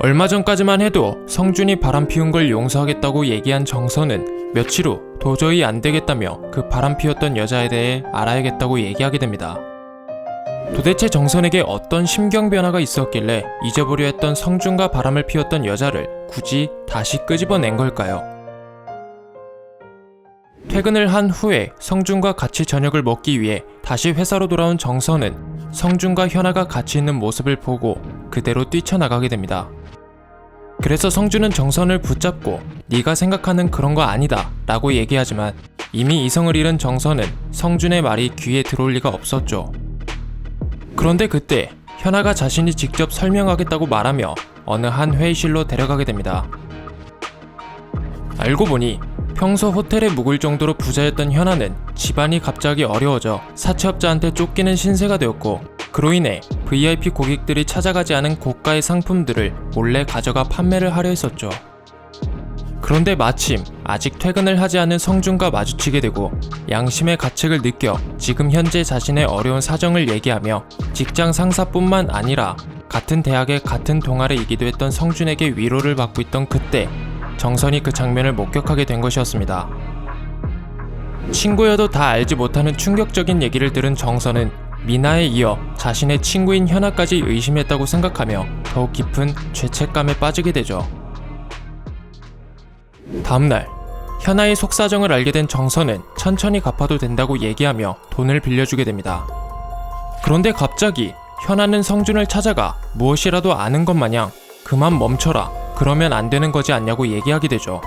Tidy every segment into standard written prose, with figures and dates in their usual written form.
얼마 전까지만 해도 성준이 바람 피운 걸 용서하겠다고 얘기한 정선은 며칠 후 도저히 안 되겠다며 그 바람 피웠던 여자에 대해 알아야겠다고 얘기하게 됩니다. 도대체 정선에게 어떤 심경 변화가 있었길래 잊어보려 했던 성준과 바람을 피웠던 여자를 굳이 다시 끄집어낸 걸까요? 퇴근을 한 후에 성준과 같이 저녁을 먹기 위해 다시 회사로 돌아온 정선은 성준과 현아가 같이 있는 모습을 보고 그대로 뛰쳐나가게 됩니다. 그래서 성준은 정선을 붙잡고 네가 생각하는 그런 거 아니다 라고 얘기하지만 이미 이성을 잃은 정선은 성준의 말이 귀에 들어올 리가 없었죠. 그런데 그때 현아가 자신이 직접 설명하겠다고 말하며 어느 한 회의실로 데려가게 됩니다. 알고 보니 평소 호텔에 묵을 정도로 부자였던 현아는 집안이 갑자기 어려워져 사채업자한테 쫓기는 신세가 되었고 그로 인해 VIP 고객들이 찾아가지 않은 고가의 상품들을 몰래 가져가 판매를 하려 했었죠. 그런데 마침 아직 퇴근을 하지 않은 성준과 마주치게 되고 양심의 가책을 느껴 지금 현재 자신의 어려운 사정을 얘기하며 직장 상사뿐만 아니라 같은 대학의 같은 동아리이기도 했던 성준에게 위로를 받고 있던 그때 정선이 그 장면을 목격하게 된 것이었습니다. 친구여도 다 알지 못하는 충격적인 얘기를 들은 정선은 미나에 이어 자신의 친구인 현아까지 의심했다고 생각하며 더욱 깊은 죄책감에 빠지게 되죠. 다음날 현아의 속사정을 알게 된 정선은 천천히 갚아도 된다고 얘기하며 돈을 빌려주게 됩니다. 그런데 갑자기 현아는 성준을 찾아가 무엇이라도 아는 것 마냥 그만 멈춰라, 그러면 안 되는 거지 않냐고 얘기하게 되죠.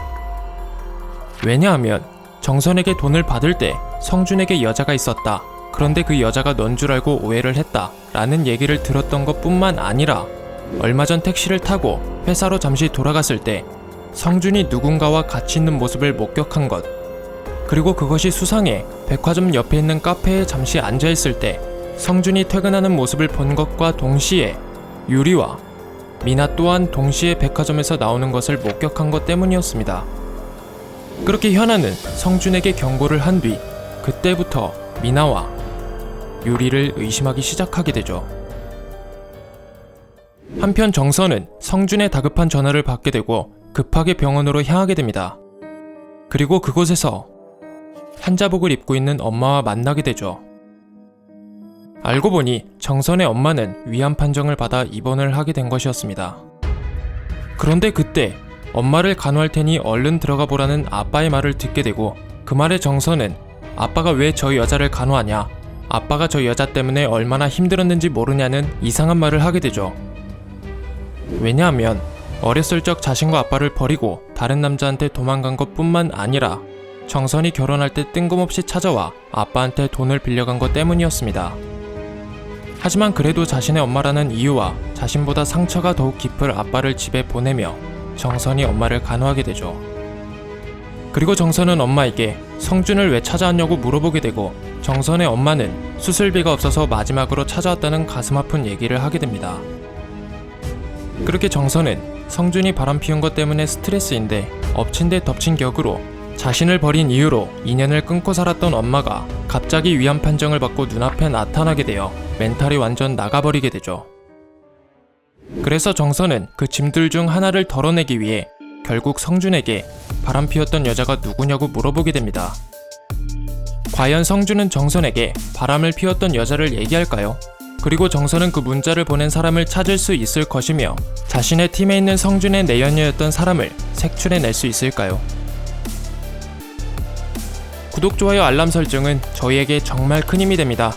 왜냐하면 정선에게 돈을 받을 때 성준에게 여자가 있었다, 그런데 그 여자가 넌 줄 알고 오해를 했다 라는 얘기를 들었던 것 뿐만 아니라 얼마 전 택시를 타고 회사로 잠시 돌아갔을 때 성준이 누군가와 같이 있는 모습을 목격한 것, 그리고 그것이 수상해 백화점 옆에 있는 카페에 잠시 앉아있을 때 성준이 퇴근하는 모습을 본 것과 동시에 유리와 미나 또한 동시에 백화점에서 나오는 것을 목격한 것 때문이었습니다. 그렇게 현아는 성준에게 경고를 한 뒤 그때부터 미나와 유리를 의심하기 시작하게 되죠. 한편 정선은 성준의 다급한 전화를 받게 되고 급하게 병원으로 향하게 됩니다. 그리고 그곳에서 환자복을 입고 있는 엄마와 만나게 되죠. 알고 보니 정선의 엄마는 위암 판정을 받아 입원을 하게 된 것이었습니다. 그런데 그때 엄마를 간호할 테니 얼른 들어가 보라는 아빠의 말을 듣게 되고 그 말에 정선은 아빠가 왜 저 여자를 간호하냐, 아빠가 저 여자 때문에 얼마나 힘들었는지 모르냐는 이상한 말을 하게 되죠. 왜냐하면 어렸을 적 자신과 아빠를 버리고 다른 남자한테 도망간 것 뿐만 아니라 정선이 결혼할 때 뜬금없이 찾아와 아빠한테 돈을 빌려간 것 때문이었습니다. 하지만 그래도 자신의 엄마라는 이유와 자신보다 상처가 더욱 깊을 아빠를 집에 보내며 정선이 엄마를 간호하게 되죠. 그리고 정선은 엄마에게 성준을 왜 찾아왔냐고 물어보게 되고 정선의 엄마는 수술비가 없어서 마지막으로 찾아왔다는 가슴 아픈 얘기를 하게 됩니다. 그렇게 정선은 성준이 바람 피운 것 때문에 스트레스인데 엎친 데 덮친 격으로 자신을 버린 이유로 인연을 끊고 살았던 엄마가 갑자기 위암 판정을 받고 눈앞에 나타나게 되어 멘탈이 완전 나가버리게 되죠. 그래서 정선은 그 짐들 중 하나를 덜어내기 위해 결국 성준에게 바람 피웠던 여자가 누구냐고 물어보게 됩니다. 과연 성준은 정선에게 바람을 피웠던 여자를 얘기할까요? 그리고 정선은 그 문자를 보낸 사람을 찾을 수 있을 것이며 자신의 팀에 있는 성준의 내연녀였던 사람을 색출해낼 수 있을까요? 구독, 좋아요, 알람 설정은 저희에게 정말 큰 힘이 됩니다.